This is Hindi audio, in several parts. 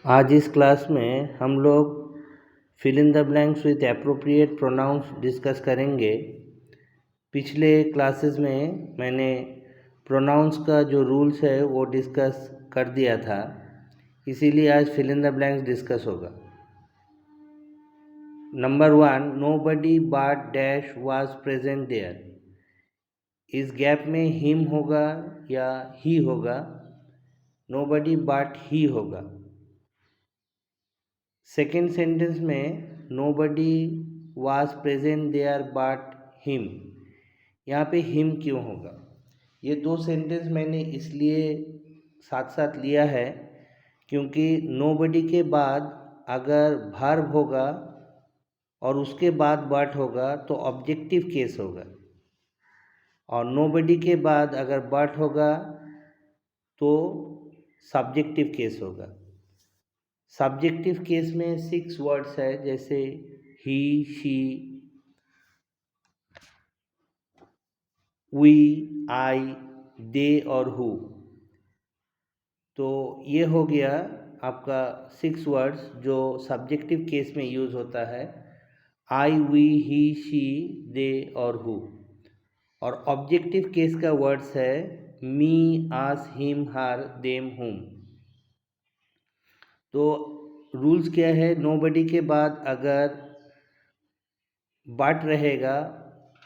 आज इस क्लास में हम लोग fill in the blanks with appropriate pronouns discuss करेंगे। पिछले क्लासेस में मैंने प्रोनाउंस का जो रूल्स है वो डिस्कस कर दिया था, इसीलिए आज fill in the blanks discuss होगा। Number 1, nobody but dash was present there. इस गैप में हिम होगा या ही होगा? नोबडी बट ही होगा। सेकेंड सेंटेंस में nobody was present there but him, यहाँ पे हिम क्यों होगा? ये दो सेंटेंस मैंने इसलिए साथ साथ लिया है क्योंकि नोबडी के बाद अगर वर्ब होगा और उसके बाद बट होगा तो ऑब्जेक्टिव केस होगा, और नोबडी के बाद अगर बट होगा तो सब्जेक्टिव केस होगा। सब्जेक्टिव केस में 6 वर्ड्स है, जैसे ही, शी, वी, आई, दे और हु। तो ये हो गया आपका 6 वर्ड्स जो सब्जेक्टिव केस में यूज़ होता है, आई, वी, ही, शी, दे और हु। और ऑब्जेक्टिव केस का वर्ड्स है मी, आस, हिम, हर, देम, हुम। तो रूल्स क्या है? नोबडी के बाद अगर बट रहेगा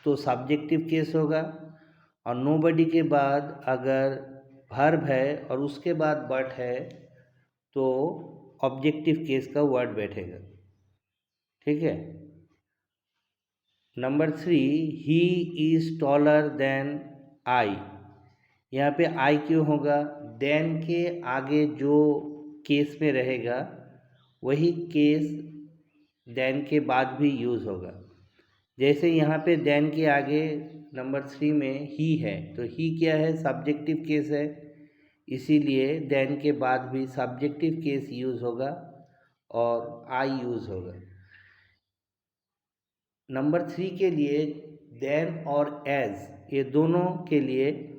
तो सब्जेक्टिव केस होगा, और नोबडी के बाद अगर वर्ब है और उसके बाद बट है तो ऑब्जेक्टिव केस का वर्ड बैठेगा। ठीक है। Number 3, he is taller than I. यहाँ पे आई क्यों होगा? देन के आगे जो केस में रहेगा वही केस देन के बाद भी यूज़ होगा। जैसे यहाँ पे देन के आगे नंबर 3 में ही है, तो ही क्या है? सब्जेक्टिव केस है, इसीलिए देन के बाद भी सब्जेक्टिव केस यूज़ होगा और आई यूज़ होगा। नंबर 3 के लिए देन और एज, ये दोनों के लिए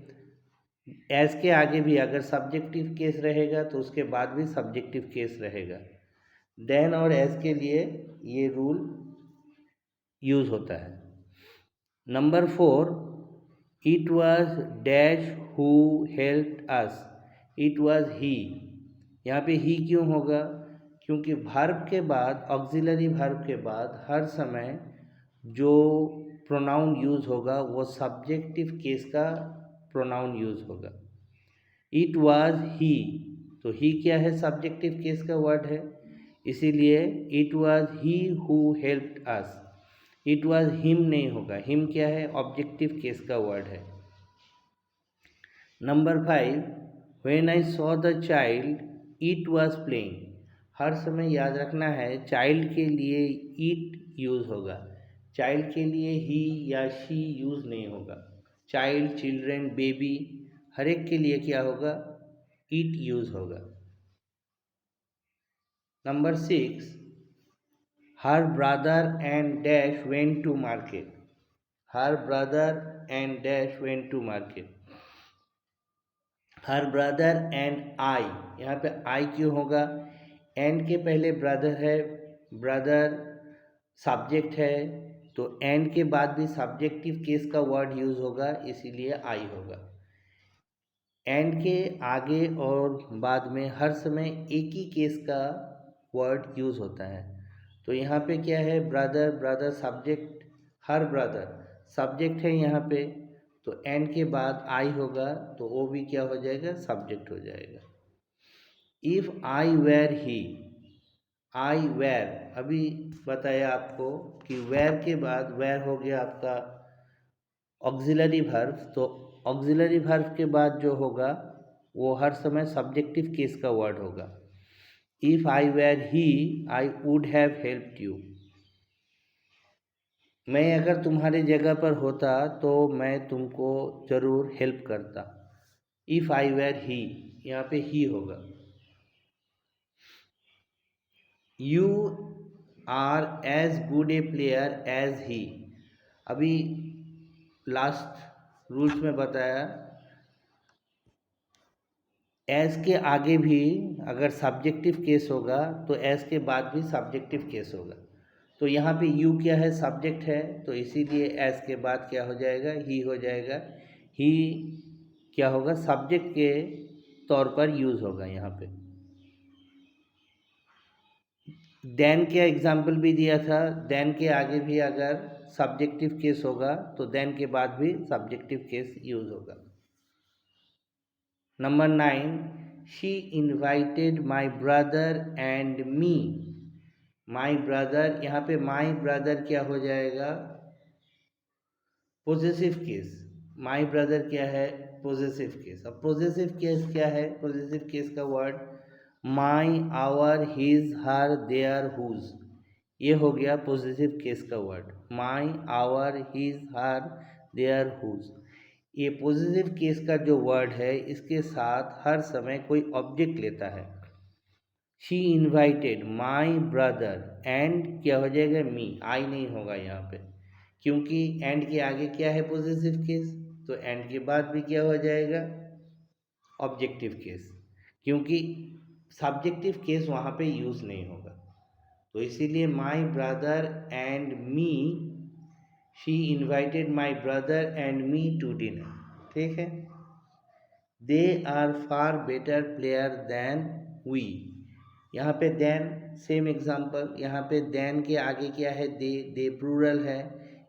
एज के आगे भी अगर सब्जेक्टिव केस रहेगा तो उसके बाद भी सब्जेक्टिव केस रहेगा। देन और एज के लिए ये रूल यूज़ होता है। Number 4, it was dash who helped us. It was he, यहाँ पे ही क्यों होगा? क्योंकि वर्ब के बाद, ऑक्सिलरी वर्ब के बाद हर समय जो प्रोनाउन यूज़ होगा वो सब्जेक्टिव केस का प्रोनाउन यूज़ होगा। इट वाज ही, तो ही क्या है? सब्जेक्टिव केस का वर्ड है, इसीलिए it was he who helped us. It was him नहीं होगा, हिम क्या है? ऑब्जेक्टिव केस का वर्ड है। Number 5, when I saw the child it was playing. हर समय याद रखना है चाइल्ड के लिए इट यूज़ होगा, चाइल्ड के लिए ही या शी यूज़ नहीं होगा। चाइल्ड, चिल्ड्रेन, बेबी, हर एक के लिए क्या होगा? इट यूज़ होगा। Number 6, her brother and dash went to market. Her brother and dash went to market. Her brother and I, यहाँ पे आई क्यों होगा? एंड के पहले ब्रदर है, ब्रदर सब्जेक्ट है, तो एंड के बाद भी सब्जेक्टिव केस का वर्ड यूज़ होगा, इसीलिए आई होगा। एंड के आगे और बाद में हर समय एक ही केस का वर्ड यूज़ होता है। तो यहाँ पे क्या है? Brother, brother subject, her brother subject है यहाँ पे, तो एंड के बाद आई होगा तो वो भी क्या हो जाएगा? सब्जेक्ट हो जाएगा। If I were he, I were अभी बताया आपको कि वेर के बाद वेर हो गया आपका ऑक्सिलरी वर्ब, तो ऑक्सिलरी वर्ब के बाद जो होगा वो हर समय सब्जेक्टिव केस का वर्ड होगा। If I were he I would have helped you. मैं अगर तुम्हारे जगह पर होता तो मैं तुमको ज़रूर हेल्प करता। इफ़ आई वेर ही, यहाँ पे ही होगा। You are as good a player as he. अभी लास्ट रूल्स में बताया एज के आगे भी अगर सब्जेक्टिव केस होगा तो एस के बाद भी सब्जेक्टिव केस होगा। तो यहाँ पे यू क्या है, सब्जेक्ट है, तो इसीलिए एस के बाद क्या हो जाएगा, ही हो जाएगा। ही क्या होगा, सब्जेक्ट के तौर पर यूज़ होगा यहाँ पे। देन का एग्जाम्पल भी दिया था, देन के आगे भी अगर सब्जेक्टिव केस होगा तो देन के बाद भी सब्जेक्टिव केस यूज़ होगा। Number 9, she invited my brother and me. My brother, यहाँ पे माई ब्रदर क्या हो जाएगा, पोजेसिव केस। माई ब्रदर क्या है, पोजेसिव केस। अब पोजेसिव केस क्या है, पोजेसिव केस का word my, our, his, her, their, whose, ये हो गया पोजेसिव केस का word. My, our, his, her, their, whose. ये पोजेसिव केस का जो वर्ड है इसके साथ हर समय कोई ऑब्जेक्ट लेता है। She invited my brother and क्या हो जाएगा, मी, आई नहीं होगा यहाँ पे, क्योंकि एंड के आगे क्या है, पोजेसिव केस, तो एंड के बाद भी क्या हो जाएगा, ऑब्जेक्टिव केस, क्योंकि सब्जेक्टिव केस वहाँ पे यूज़ नहीं होगा। तो इसीलिए my brother and me, she invited my brother and me to dinner, ठीक है। They are far better player than we, यहाँ पे देन, सेम एग्जाम्पल, यहाँ पे देन के आगे क्या है, दे प्लूरल है,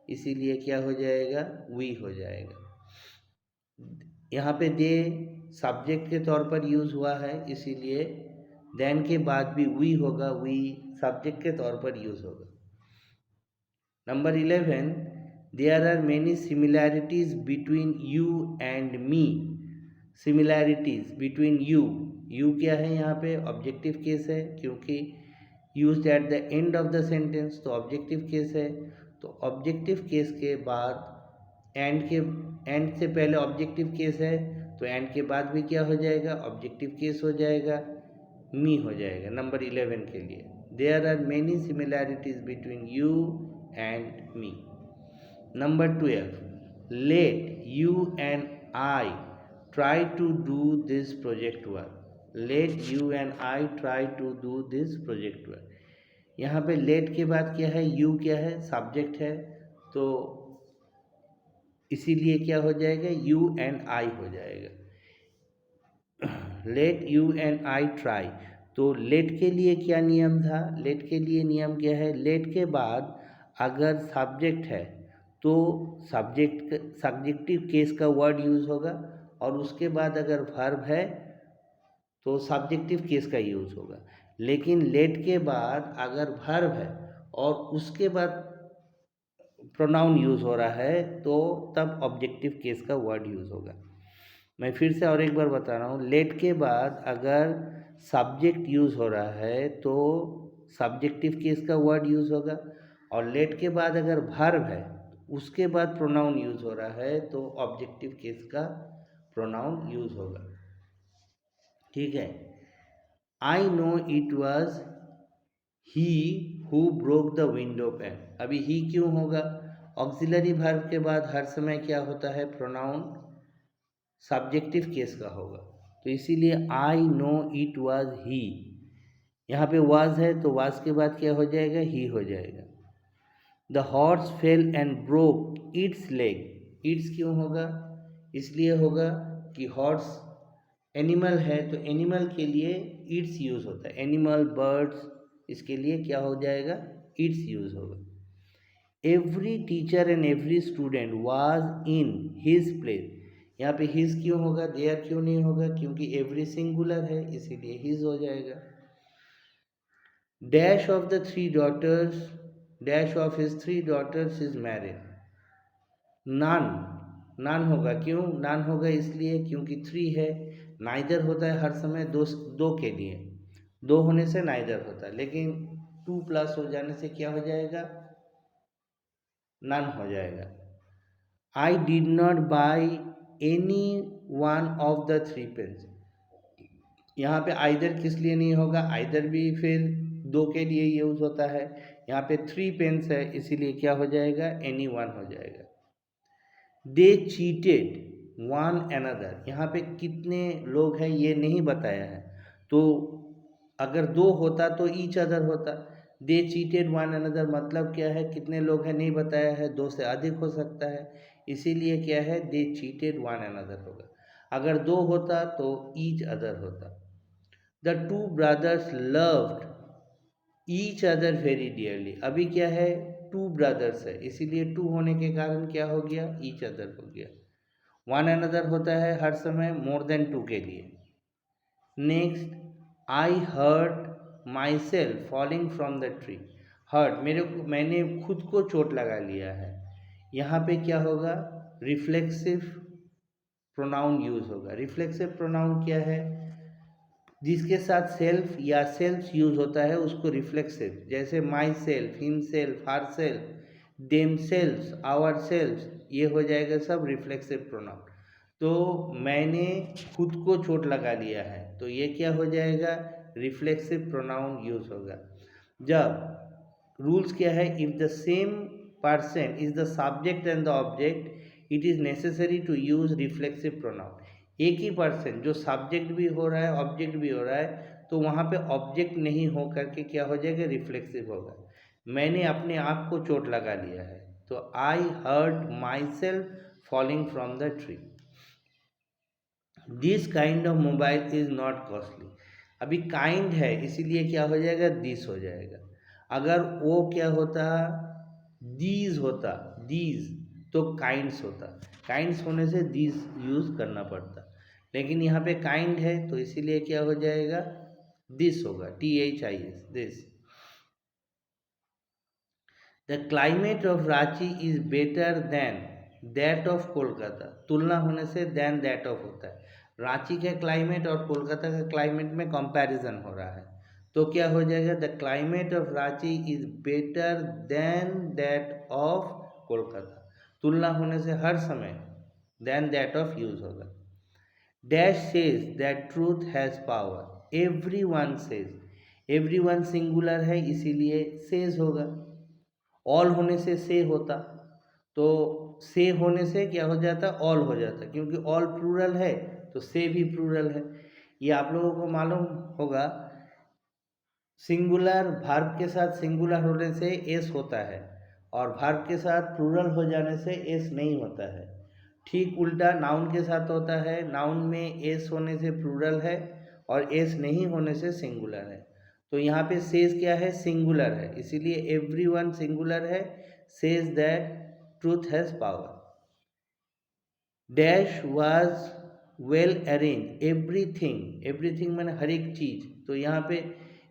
इसीलिए क्या हो जाएगा, वी हो जाएगा। यहाँ पे दे सब्जेक्ट के तौर पर यूज़ हुआ है, इसीलिए देन के बाद भी वी होगा, वी सब्जेक्ट के तौर पर यूज़ होगा। Number 11, there are many similarities between you and me. Similarities between you, you क्या है यहाँ पे, ऑब्जेक्टिव केस है, क्योंकि used at the end of the sentence, तो ऑब्जेक्टिव केस है। तो ऑब्जेक्टिव केस के बाद एंड से पहले ऑब्जेक्टिव केस है, तो एंड के बाद भी क्या हो जाएगा, ऑब्जेक्टिव केस हो जाएगा, मी हो जाएगा। नंबर 11 के लिए there are many similarities between you and me. Number 12, let you and I try to do this project work. Let you and I try to do this project work. यहाँ पे लेट के बाद क्या है, यू क्या है, सब्जेक्ट है, तो इसीलिए क्या हो जाएगा, यू एंड आई हो जाएगा। Late you and I try, तो लेट के लिए क्या नियम था, लेट के लिए नियम क्या है, लेट के बाद अगर सब्जेक्ट है तो सब्जेक्टिव केस का वर्ड यूज़ होगा, और उसके बाद अगर वर्ब है तो सब्जेक्टिव केस का यूज़ होगा। लेकिन लेट के बाद अगर वर्ब है और उसके बाद प्रोनाउन यूज़ हो रहा है तो तब ऑब्जेक्टिव केस का वर्ड यूज़ होगा। मैं फिर से और एक बार बता रहा हूँ, लेट के बाद अगर सब्जेक्ट यूज़ हो रहा है तो सब्जेक्टिव केस का वर्ड यूज़ होगा, और लेट के बाद अगर वर्ब है उसके बाद प्रोनाउन यूज़ हो रहा है तो ऑब्जेक्टिव केस का प्रोनाउन यूज़ होगा, ठीक है। I know it was he who broke the window pan. अभी ही क्यों होगा, ऑक्सिलरी वर्ब के बाद हर समय क्या होता है, प्रोनाउन सब्जेक्टिव केस का होगा, तो इसीलिए आई नो इट वाज ही, यहाँ पे वाज है तो वाज के बाद क्या हो जाएगा, ही हो जाएगा। The horse fail and broke it's leg. It's क्यों होगा, इसलिए होगा कि हॉर्स एनिमल है, तो एनिमल के लिए इट्स यूज़ होता है, एनिमल, बर्ड्स, इसके लिए क्या हो जाएगा, इट्स यूज़ होगा। Every teacher and every student was in his place. यहाँ पे हिज क्यों होगा, देयर क्यों नहीं होगा, क्योंकि एवरी सिंगुलर है, इसीलिए हिज हो जाएगा। Dash of the three daughters, dash of his three daughters is married. None, none होगा, क्यों नन होगा, इसलिए क्योंकि थ्री है। नाइदर होता है हर समय दो के लिए, दो होने से नाइदर होता है, लेकिन 2+ हो जाने से क्या हो जाएगा, नन हो जाएगा। I did not buy any one of the three pens. यहाँ पे आइदर किस लिए नहीं होगा, आइदर भी फिर दो के लिए यूज होता है, यहाँ पे 3 पेन्स है, इसीलिए क्या हो जाएगा, एनी वन हो जाएगा। दे चीटेड वन अनदर, यहाँ पे कितने लोग हैं ये नहीं बताया है, तो अगर दो होता तो ईच अदर होता। दे चीटेड वन अनदर मतलब क्या है, कितने लोग हैं नहीं बताया है, दो से अधिक हो सकता है, इसीलिए क्या है दे चीटेड वन अनदर होगा। अगर दो होता तो ईच अदर होता। The two brothers loved each other very dearly, अभी क्या है टू ब्रदर्स है, इसीलिए टू होने के कारण क्या हो गया ईच अदर हो गया। वन अनदर होता है हर समय मोर देन टू के लिए। Next, I hurt myself falling from the tree. Hurt मैंने खुद को चोट लगा लिया है, यहाँ पे क्या होगा रिफ्लेक्सिव प्रोनाउन यूज होगा। रिफ्लेक्सिव प्रोनाउन क्या है, जिसके साथ सेल्फ या सेल्फ यूज होता है उसको रिफ्लेक्सिव, जैसे myself, himself, herself, themself, ourself, ये हो जाएगा सब रिफ्लेक्सिव प्रोनाउन। तो मैंने खुद को चोट लगा लिया है, तो ये क्या हो जाएगा रिफ्लेक्सिव प्रोनाउन यूज होगा। जब रूल्स क्या है, if the same person is the subject and the object it is necessary to use reflexive pronoun. एक ही पर्सन जो सब्जेक्ट भी हो रहा है ऑब्जेक्ट भी हो रहा है, तो वहाँ पे ऑब्जेक्ट नहीं हो करके क्या हो जाएगा रिफ्लेक्सिव होगा। मैंने अपने आप को चोट लगा लिया है, तो I hurt myself falling from the tree. This kind of mobile is not costly, अभी काइंड है इसीलिए क्या हो जाएगा दिस हो जाएगा। अगर वो क्या होता दीज होता, दीज तो काइंड्स होता, काइंड्स होने से दीज यूज करना पड़ता, लेकिन यहाँ पे काइंड है तो इसीलिए क्या हो जाएगा दिस होगा, THIS this. The climate of Ranchi is better than that of Kolkata, तुलना होने से देन दैट ऑफ होता है। रांची का क्लाइमेट और कोलकाता का क्लाइमेट में कंपैरिजन हो रहा है, तो क्या हो जाएगा the climate of Ranchi is better than that of Kolkata, तुलना होने से हर समय देन दैट ऑफ यूज होगा। Dash says that truth has power, everyone says, everyone singular है इसीलिए सेज होगा। ऑल होने से होता, तो से होने से क्या हो जाता ऑल हो जाता, क्योंकि ऑल प्लूरल है तो से भी प्लूरल है। ये आप लोगों को मालूम होगा, सिंगुलर वर्ब के साथ सिंगुलर होने से एस होता है और वर्ब के साथ प्लूरल हो जाने से एस नहीं होता है। ठीक उल्टा नाउन के साथ होता है, नाउन में एस होने से प्लूरल है और एस नहीं होने से सिंगुलर है। तो यहाँ पे सेज क्या है सिंगुलर है, इसीलिए एवरीवन सिंगुलर है। Says that truth has power. Dash was well arrange everything, everything मैंने हर एक चीज़, तो यहाँ पे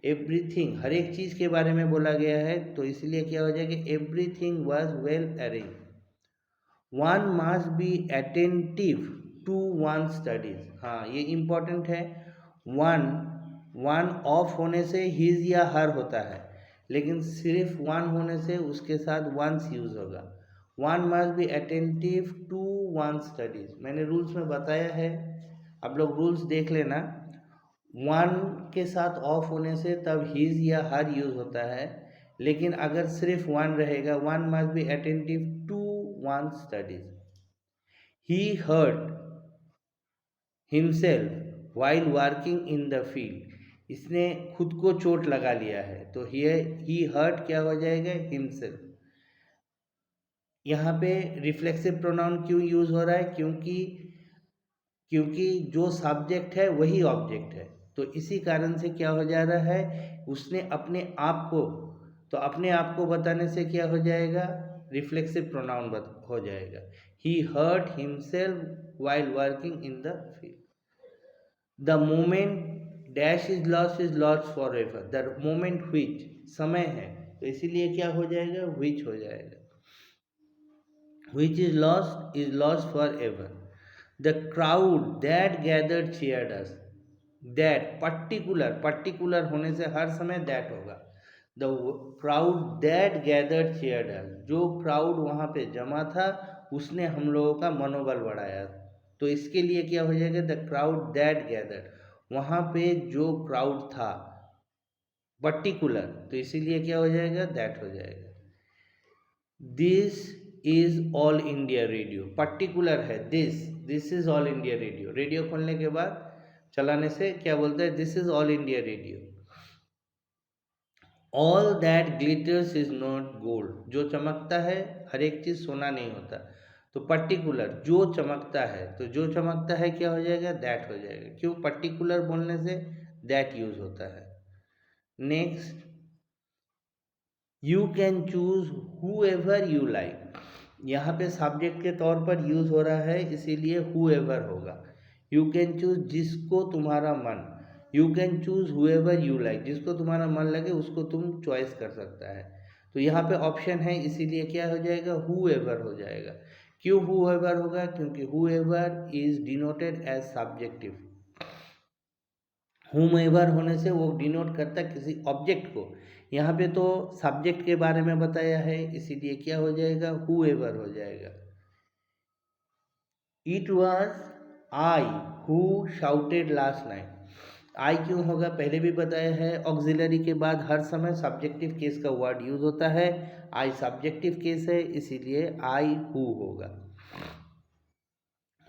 एवरीथिंग हर एक चीज़ के बारे में बोला गया है, तो इसलिए क्या हो जाएगा everything was well arrange. One must be attentive to one studies, हाँ ये इम्पॉर्टेंट है। वन ऑफ होने से हिज या हर होता है, लेकिन सिर्फ वन होने से उसके साथ वंस यूज होगा। One must be attentive to one studies, मैंने रूल्स में बताया है, आप लोग रूल्स देख लेना। वन के साथ ऑफ होने से तब हिज या हर यूज होता है, लेकिन अगर सिर्फ वन रहेगा one must be attentive to one studies. He hurt himself while working in the field, इसने खुद को चोट लगा लिया है, तो ही हर्ट क्या हो जाएगा हिमसेल्फ। यहाँ पे रिफ्लेक्सिव प्रोनाउन क्यों यूज हो रहा है, क्योंकि जो सब्जेक्ट है वही ऑब्जेक्ट है, तो इसी कारण से क्या हो जा रहा है उसने अपने आप को, तो अपने आप को बताने से क्या हो जाएगा रिफ्लेक्सिव प्रोनाउन हो जाएगा। He hurt himself while working in the field. The moment dash is lost forever, the moment which समय है, तो इसीलिए क्या हो जाएगा विच हो जाएगा। Which is lost forever. The crowd that gathered cheered us, that particular होने से हर समय दैट होगा। The crowd that gathered cheered us, जो क्राउड वहाँ पे जमा था उसने हम लोगों का मनोबल बढ़ाया, तो इसके लिए क्या हो जाएगा द क्राउड दैट गैदर्ड, वहाँ पे जो क्राउड था पर्टिकुलर, तो इसीलिए क्या हो जाएगा दैट हो जाएगा। This is All India Radio, particular है this is All India Radio, radio खोलने के बाद चलाने से क्या बोलते हैं this is All India Radio. All that glitters is not gold, जो चमकता है हर एक चीज़ सोना नहीं होता। तो पर्टिकुलर जो चमकता है, तो जो चमकता है क्या हो जाएगा, दैट हो जाएगा। क्यों, पर्टिकुलर बोलने से दैट यूज होता है। Next, you can choose who ever you like, यहाँ पे सब्जेक्ट के तौर पर यूज हो रहा है, इसीलिए हु एवर होगा। यू कैन चूज जिसको तुम्हारा मन, you can choose who ever you like, जिसको तुम्हारा मन लगे उसको तुम चॉइस कर सकता है। तो यहाँ पे ऑप्शन है, इसीलिए क्या हो जाएगा, हु एवर हो जाएगा। क्यों हु एवर होगा, क्योंकि whoever is denoted as subjective. Whomever होने से वो डिनोट करता है किसी ऑब्जेक्ट को। यहाँ पे तो सब्जेक्ट के बारे में बताया है, इसीलिए क्या हो जाएगा, हुएवर हो जाएगा। It was I who shouted last night, I क्यों होगा, पहले भी बताया है, ऑक्सिलरी के बाद हर समय सब्जेक्टिव केस का वर्ड यूज होता है। आई सब्जेक्टिव केस है, इसीलिए आई हु होगा।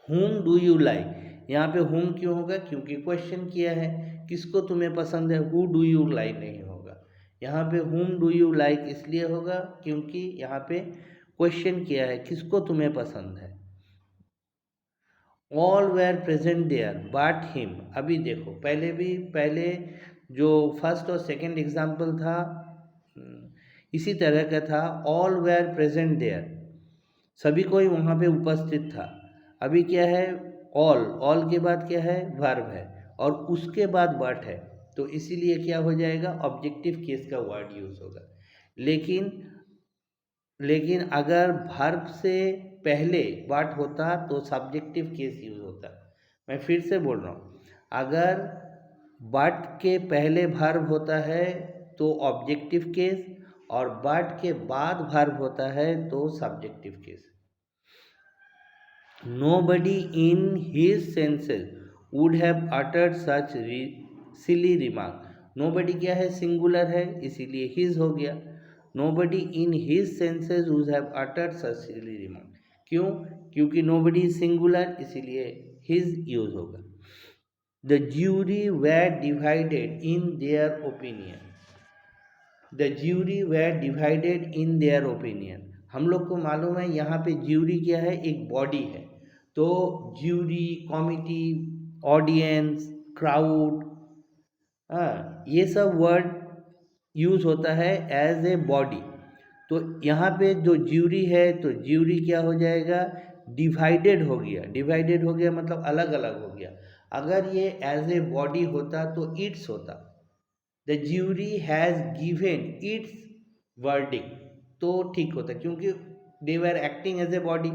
whom डू यू लाइक, यहाँ पे whom क्यों होगा, क्योंकि क्वेश्चन किया है, किसको तुम्हें पसंद है, who डू यू लाइक नहीं होगा। यहाँ पे whom डू यू लाइक इसलिए होगा क्योंकि यहाँ पे क्वेश्चन किया है, किसको तुम्हें पसंद है। All were present there but him, अभी देखो पहले जो फर्स्ट और सेकंड एग्जाम्पल था इसी तरह का था। ऑल वेयर प्रेजेंट देयर, सभी कोई वहाँ पे उपस्थित था। अभी क्या है, ऑल के बाद क्या है, वर्ब है, और उसके बाद बट है, तो इसीलिए क्या हो जाएगा, ऑब्जेक्टिव केस का वर्ड यूज होगा। लेकिन लेकिन अगर वर्ब से पहले बट होता तो सब्जेक्टिव केस यूज होता। मैं फिर से बोल रहा हूँ, अगर बट के पहले वर्ब होता है तो ऑब्जेक्टिव केस, और बट के बाद वर्ब होता है तो subjective case. Nobody in his senses would have uttered such silly remark. Nobody क्या है, सिंगुलर है, इसीलिए his हो गया। Nobody in his senses would have uttered such silly remark. क्यों, क्योंकि nobody सिंगुलर, इसीलिए his यूज होगा। The jury were divided in their opinion. The jury were divided in their opinion, हम लोग को मालूम है यहाँ पे ज्यूरी क्या है, एक बॉडी है। तो ज्यूरी, कॉमिटी, ऑडियंस, क्राउड, ये सब वर्ड यूज होता है एज ए बॉडी। तो यहाँ पे जो ज्यूरी है, तो ज्यूरी क्या हो जाएगा, डिवाइडेड हो गया। डिवाइडेड हो गया मतलब अलग अलग हो गया। अगर ये एज ए बॉडी होता तो इट्स होता, the jury has given its verdict, तो ठीक होता क्योंकि they were acting as a body.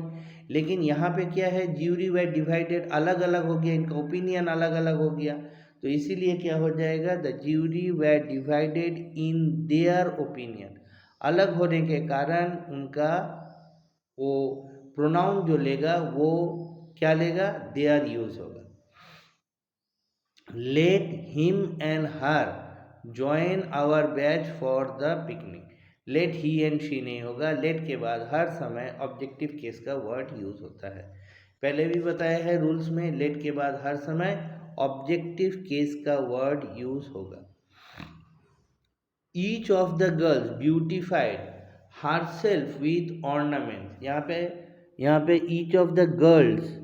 लेकिन यहाँ पे क्या है, ज्यूरी वर डिवाइडेड, अलग अलग हो गया, इनका ओपिनियन अलग अलग हो गया, तो इसीलिए क्या हो जाएगा, the jury were divided in their opinion. अलग होने के कारण उनका वो प्रोनाउन जो लेगा वो क्या लेगा, देयर यूज होगा। Let him and her join our batch for the picnic, let he and she नहीं होगा, लेट के बाद हर समय ऑब्जेक्टिव केस का वर्ड यूज होता है। पहले भी बताया है रूल्स में, लेट के बाद हर समय ऑब्जेक्टिव केस का वर्ड यूज होगा। Each of the girls beautified her self with ornaments, यहाँ पे each of the girls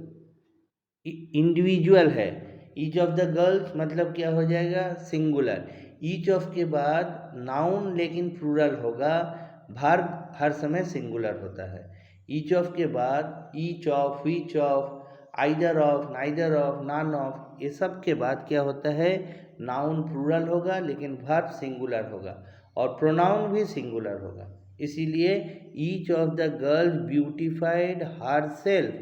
individual है। ईच ऑफ द गर्ल्स मतलब क्या हो जाएगा, सिंगुलर। ईच ऑफ के बाद नाउन लेकिन प्लूरल होगा, वर्ब हर समय सिंगुलर होता है। ईच ऑफ के बाद each of, which of, either of, neither of, none of, ये सब के बाद क्या होता है, नाउन प्लूरल होगा लेकिन वर्ब सिंगुलर होगा, और प्रोनाउन भी सिंगुलर होगा। इसीलिए each of the girls beautified her self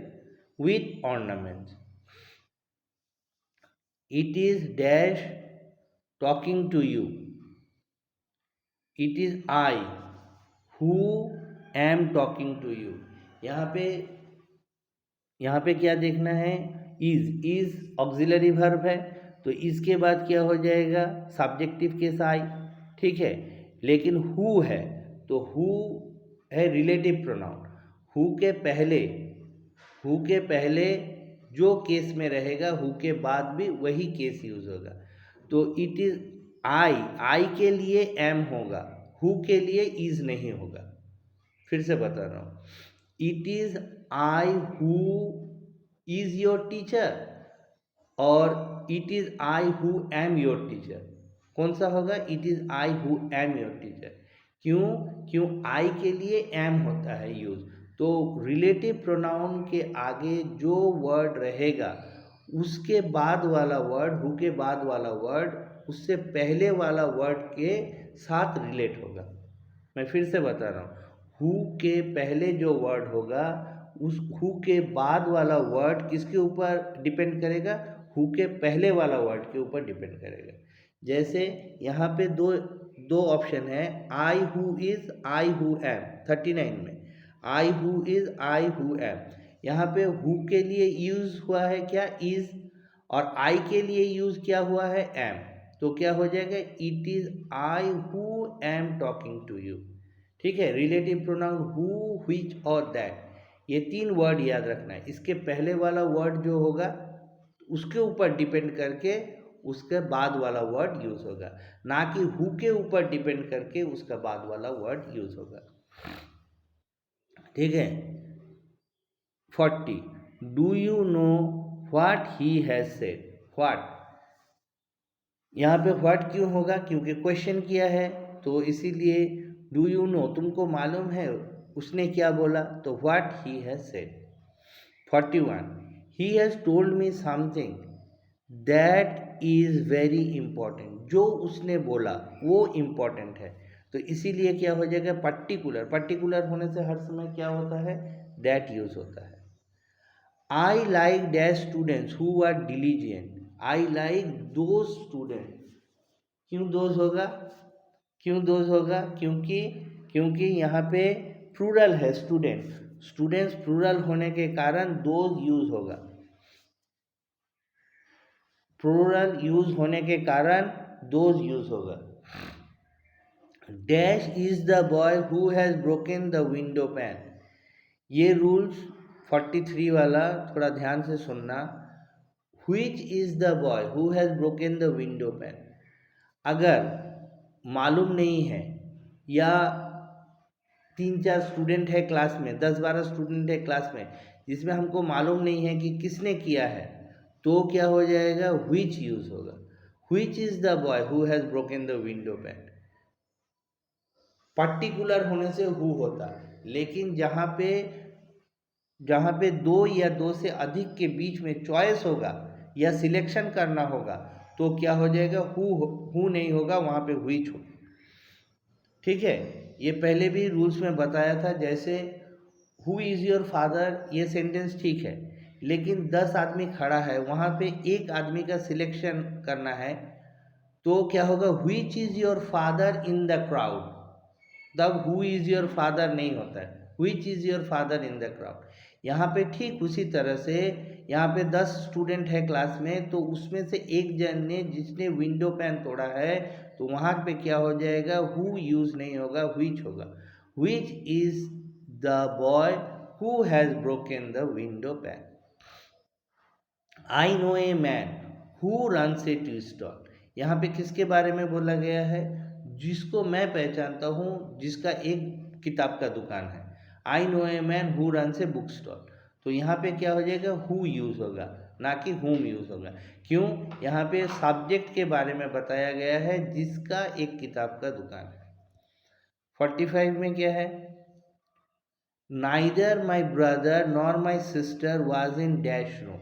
with ornaments. It is dash talking to you. It is I who am talking to you. यहाँ पे क्या देखना है, इज ऑक्सिलरी वर्ब है, तो इसके बाद क्या हो जाएगा, सब्जेक्टिव केस आई, ठीक है। लेकिन हु है, तो हु है रिलेटिव प्रोनाउन। हु के पहले जो केस में रहेगा, हु के बाद भी वही केस यूज होगा। तो इट इज आई के लिए एम होगा, हु के लिए इज नहीं होगा। फिर से बता रहा हूँ, it is I who is your teacher और it is I who am your teacher. कौन सा होगा? It is I who am your teacher. क्यों आई के लिए एम होता है यूज। तो रिलेटिव प्रोनाउन के आगे जो वर्ड रहेगा उसके बाद वाला वर्ड, हु के बाद वाला वर्ड उससे पहले वाला वर्ड के साथ रिलेट होगा। मैं फिर से बता रहा हूँ, हु के पहले जो वर्ड होगा उस हु के बाद वाला वर्ड किसके ऊपर डिपेंड करेगा? हु के पहले वाला वर्ड के ऊपर डिपेंड करेगा। जैसे यहाँ पे दो ऑप्शन है, आई who is, I who M. 39 में आई who is, I who M. यहाँ पे हु के लिए यूज हुआ है क्या? इज। और आई के लिए यूज क्या हुआ है? एम। तो क्या हो जाएगा? It is I who am talking to you. ठीक है, रिलेटिव प्रोनाउन हु, व्हिच और दैट, ये 3 वर्ड याद रखना है। इसके पहले वाला वर्ड जो होगा उसके ऊपर डिपेंड करके उसके बाद वाला वर्ड यूज होगा, ना कि हु के ऊपर डिपेंड करके उसका बाद वाला वर्ड यूज होगा। ठीक है। 40, do you know what he has said? What, यहाँ पे व्हाट क्यों होगा? क्योंकि क्वेश्चन किया है, तो इसीलिए डू यू नो, तुमको मालूम है उसने क्या बोला, तो what he has said. 41, he has told me something that is very important. जो उसने बोला वो इम्पॉर्टेंट है, तो इसीलिए क्या हो जाएगा? पर्टिकुलर। पर्टिकुलर होने से हर समय क्या होता है? दैट यूज होता है। I like dash students who are diligent. I like those student. क्यों दोज होगा? क्यों दोज होगा? क्योंकि यहाँ पे प्लूरल है स्टूडेंट। स्टूडेंट्स प्लूरल होने के कारण दोज यूज होगा। प्लूरल यूज होने के कारण दोज यूज होगा। Dash is the boy who has broken the window pan. ये रूल्स 43 वाला थोड़ा ध्यान से सुनना। Which is the boy who has broken the window pan. अगर मालूम नहीं है या 3-4 स्टूडेंट है क्लास में, 10-12 स्टूडेंट है क्लास में, जिसमें हमको मालूम नहीं है कि किसने किया है, तो क्या हो जाएगा? व्हिच यूज होगा। Which is the boy who has broken the window pan. Particular होने से हु होता है, लेकिन जहाँ पे 2 या 2 से अधिक के बीच में चॉइस होगा या सिलेक्शन करना होगा, तो क्या हो जाएगा? हु नहीं होगा, वहाँ पे व्हिच हो। ठीक है, ये पहले भी रूल्स में बताया था। जैसे हु इज़ योर फादर, ये सेंटेंस ठीक है, लेकिन 10 आदमी खड़ा है, वहाँ पे एक आदमी का सिलेक्शन करना है, तो क्या होगा? Which is your father in the crowd. तब हु इज़ योर फादर नहीं होता है, which is your father in the crowd. यहाँ पे ठीक उसी तरह से यहाँ पे 10 स्टूडेंट है क्लास में, तो उसमें से एक जन ने जिसने विंडो पैन तोड़ा है, तो वहाँ पे क्या हो जाएगा? हु यूज नहीं होगा, व्हिच होगा। Which is the boy who has broken the window pan. I know a man who runs A tea stall. यहाँ पे किसके बारे में बोला गया है? जिसको मैं पहचानता हूँ, जिसका एक किताब का दुकान है। I know a man who runs a book stall. तो यहाँ पे क्या हो जाएगा? हु यूज होगा, ना कि हुम यूज होगा। क्यों? यहाँ पे सब्जेक्ट के बारे में बताया गया है, जिसका एक किताब का दुकान है। 45 में क्या है? Neither my brother nor my sister was in dash room.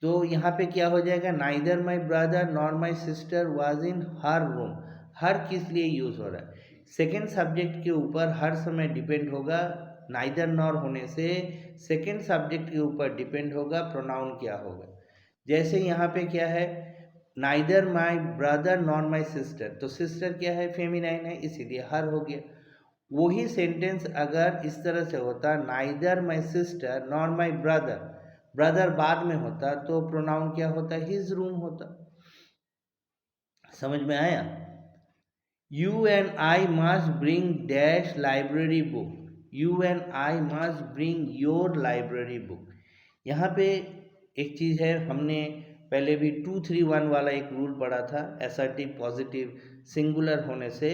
तो यहाँ पे क्या हो जाएगा? Neither my brother nor my sister was in her room. Her किस लिए यूज हो रहा है? सेकेंड सब्जेक्ट के ऊपर हर समय डिपेंड होगा। नाइदर नॉर होने से सेकेंड सब्जेक्ट के ऊपर डिपेंड होगा प्रोनाउन क्या होगा। जैसे यहाँ पे क्या है? Neither my brother nor my sister, तो सिस्टर क्या है? फेमिनाइन है, इसीलिए हर हो गया। वही सेंटेंस अगर इस तरह से होता, neither my sister nor my brother, brother बाद में होता, तो प्रोनाउन क्या होता? हिज रूम होता। समझ में आया? You and I must bring dash library book. You and I must bring your library book. यहाँ पे एक चीज़ है, हमने पहले भी 2-3-1 वाला एक रूल पढ़ा था, असर्टिव पॉजिटिव सिंगुलर होने से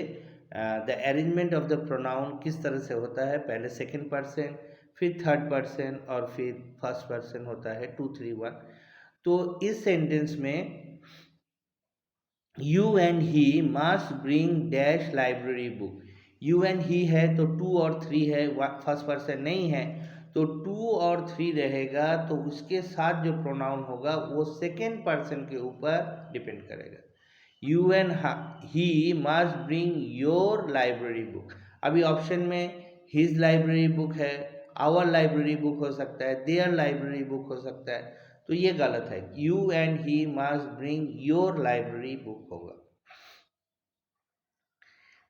the arrangement of the pronoun किस तरह से होता है, पहले सेकंड पर्सन, फिर थर्ड पर्सन और फिर फर्स्ट पर्सन होता है 2-3-1। तो इस सेंटेंस में you and he must bring dash library book, you and ही है तो 2 और 3 है, फर्स्ट पर्सन नहीं है, तो 2 और 3 रहेगा, तो उसके साथ जो प्रोनाउन होगा वो सेकेंड पर्सन के ऊपर डिपेंड करेगा। You and he must bring your library book. अभी ऑप्शन में हिज लाइब्रेरी बुक है, आवर लाइब्रेरी बुक हो सकता है, देयर लाइब्रेरी बुक हो सकता है, तो ये गलत है। You and he must bring your library book होगा।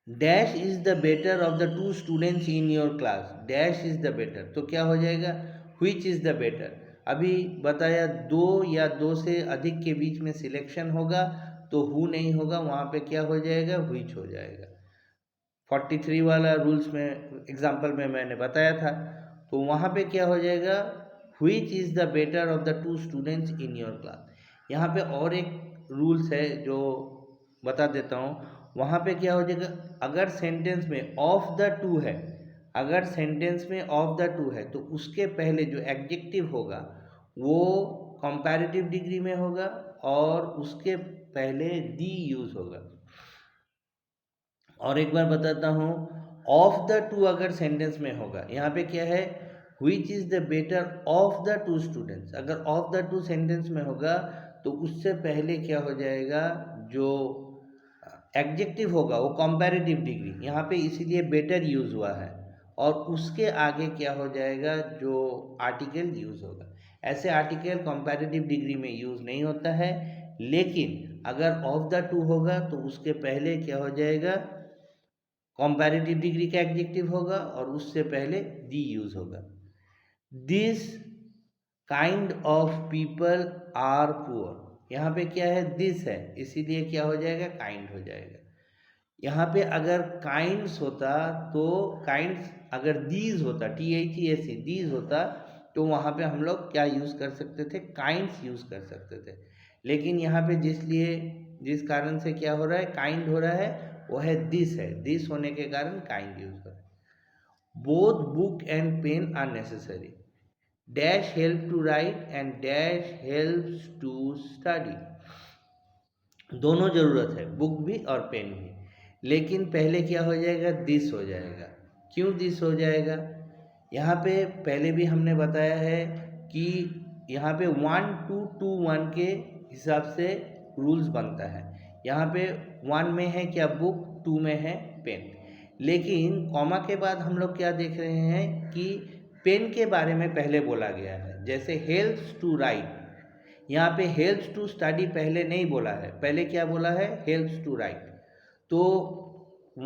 Dash is the better of the 2 students in your class, dash is the better, तो क्या हो जाएगा, व्हिच इज द बेटर। अभी बताया 2 या 2 से अधिक के बीच में सिलेक्शन होगा तो हु नहीं होगा, वहाँ पे क्या हो जाएगा, व्हिच हो जाएगा। 43 वाला रूल्स में एग्जाम्पल में मैंने बताया था, तो वहाँ पे क्या हो जाएगा, which is the better of the 2 students in your class. यहाँ पे और एक रूल्स है जो बता देता हूँ, वहाँ पे क्या हो जाएगा, अगर सेंटेंस में ऑफ द टू है, अगर सेंटेंस में ऑफ द टू है तो उसके पहले जो एडजेक्टिव होगा वो कंपैरेटिव डिग्री में होगा और उसके पहले दी यूज होगा। और एक बार बताता हूँ, ऑफ द टू अगर सेंटेंस में होगा, यहाँ पे क्या है, which is the better of the 2 students, अगर ऑफ द 2 सेंटेंस में होगा तो उससे पहले क्या हो जाएगा, जो एडजेक्टिव होगा वो कंपैरेटिव डिग्री, यहाँ पे इसीलिए बेटर यूज हुआ है, और उसके आगे क्या हो जाएगा, जो आर्टिकल यूज होगा। ऐसे आर्टिकल कंपैरेटिव डिग्री में यूज नहीं होता है, लेकिन अगर ऑफ द टू होगा तो उसके पहले क्या हो जाएगा, कंपैरेटिव डिग्री का एडजेक्टिव होगा और उससे पहले दी यूज होगा। This kind of people are poor, यहाँ पे क्या है, दिस है, इसीलिए क्या हो जाएगा, काइंड हो जाएगा। यहाँ पे अगर काइंड्स होता तो काइंड्स, अगर दीज होता, THES दीज होता, तो वहाँ पे हम लोग क्या यूज़ कर सकते थे, काइंड्स यूज़ कर सकते थे। लेकिन यहाँ पे जिस कारण से क्या हो रहा है, काइंड हो रहा है, वो है दिस, है दिस होने के कारण काइंड यूज हो रहा है। Both book and pen are necessary, dash help to write and dash helps to study, दोनों ज़रूरत है, बुक भी और पेन भी, लेकिन पहले क्या हो जाएगा, दिस हो जाएगा। क्यों दिस हो जाएगा, यहाँ पे पहले भी हमने बताया है कि यहाँ पे 1 to 2 1 के हिसाब से रूल्स बनता है। यहाँ पे 1 में है क्या, बुक, 2 में है पेन, लेकिन कॉमा के बाद हम लोग क्या देख रहे हैं कि पेन के बारे में पहले बोला गया है। जैसे हेल्प्स टू राइट, यहाँ पे हेल्प्स टू स्टडी पहले नहीं बोला है, पहले क्या बोला है, हेल्प्स टू राइट। तो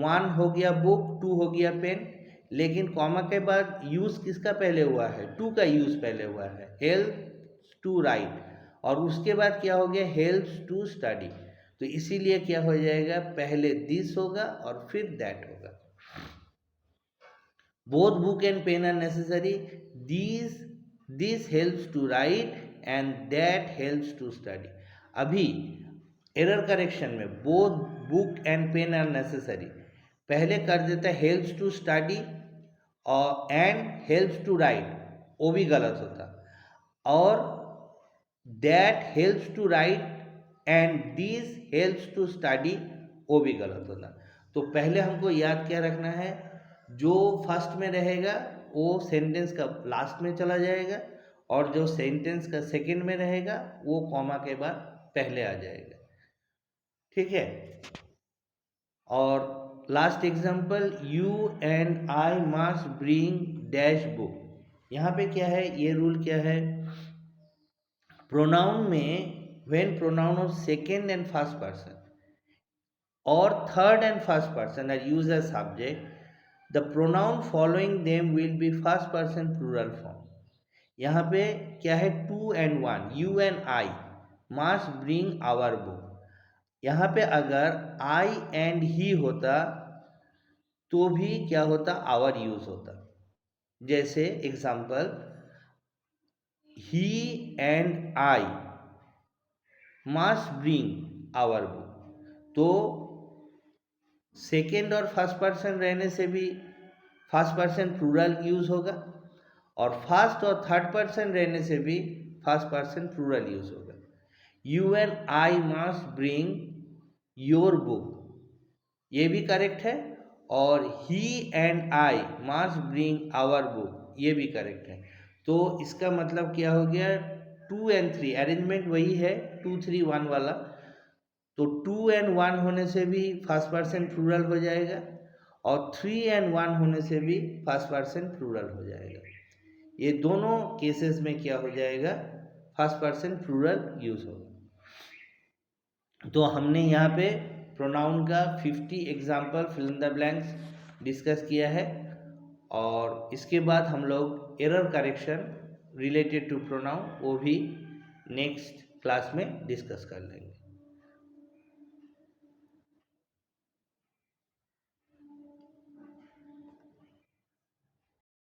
1 हो गया बुक, 2 हो गया पेन, लेकिन कॉमा के बाद यूज किसका पहले हुआ है, 2 का यूज पहले हुआ है, हेल्प्स टू राइट, और उसके बाद क्या हो गया, हेल्प्स टू स्टडी। तो इसीलिए क्या हो जाएगा, पहले दिस होगा और फिर दैट होगा। Both book and pen are necessary, this helps to write and that helps to study. अभी एरर करेक्शन में both book and pen are necessary पहले कर देता है हेल्प्स टू स्टडी और एंड हेल्प्स टू राइट, वो भी गलत होता, और that helps to write and this helps to study, वो भी गलत होता। तो पहले हमको याद क्या रखना है, जो फर्स्ट में रहेगा वो सेंटेंस का लास्ट में चला जाएगा, और जो सेंटेंस का सेकंड में रहेगा वो कॉमा के बाद पहले आ जाएगा, ठीक है। और last example, you and I must bring dash book, यहाँ पे क्या है, ये रूल क्या है, प्रोनाउन में when pronoun of second and first person और third and first person are used as subject, the pronoun following them will be first person plural form. यहाँ पे क्या है, 2 and 1, you and I must bring our book, यहाँ पे अगर I and he होता तो भी क्या होता, our यूज होता। जैसे example, he and I must bring our book। तो सेकेंड और फर्स्ट पर्सन रहने से भी फर्स्ट पर्सन प्लूरल यूज होगा, और फर्स्ट और थर्ड पर्सन रहने से भी फर्स्ट पर्सन प्लूरल यूज होगा। You and I must bring your book, ये भी करेक्ट है, और he and I must bring our book, ये भी करेक्ट है। तो इसका मतलब क्या हो गया, 2 and 3 अरेंजमेंट वही है 2 3 1 वाला। तो 2 and 1 होने से भी फर्स्ट पर्सन प्लूरल हो जाएगा, और 3 and 1 होने से भी फर्स्ट पर्सन प्लूरल हो जाएगा। ये दोनों केसेस में क्या हो जाएगा, फर्स्ट पर्सन प्लूरल यूज होगा। तो हमने यहाँ पे प्रोनाउन का 50 example fill in the blanks discuss किया है, और इसके बाद हम लोग error correction related to pronoun वो भी नेक्स्ट क्लास में डिस्कस कर लेंगे।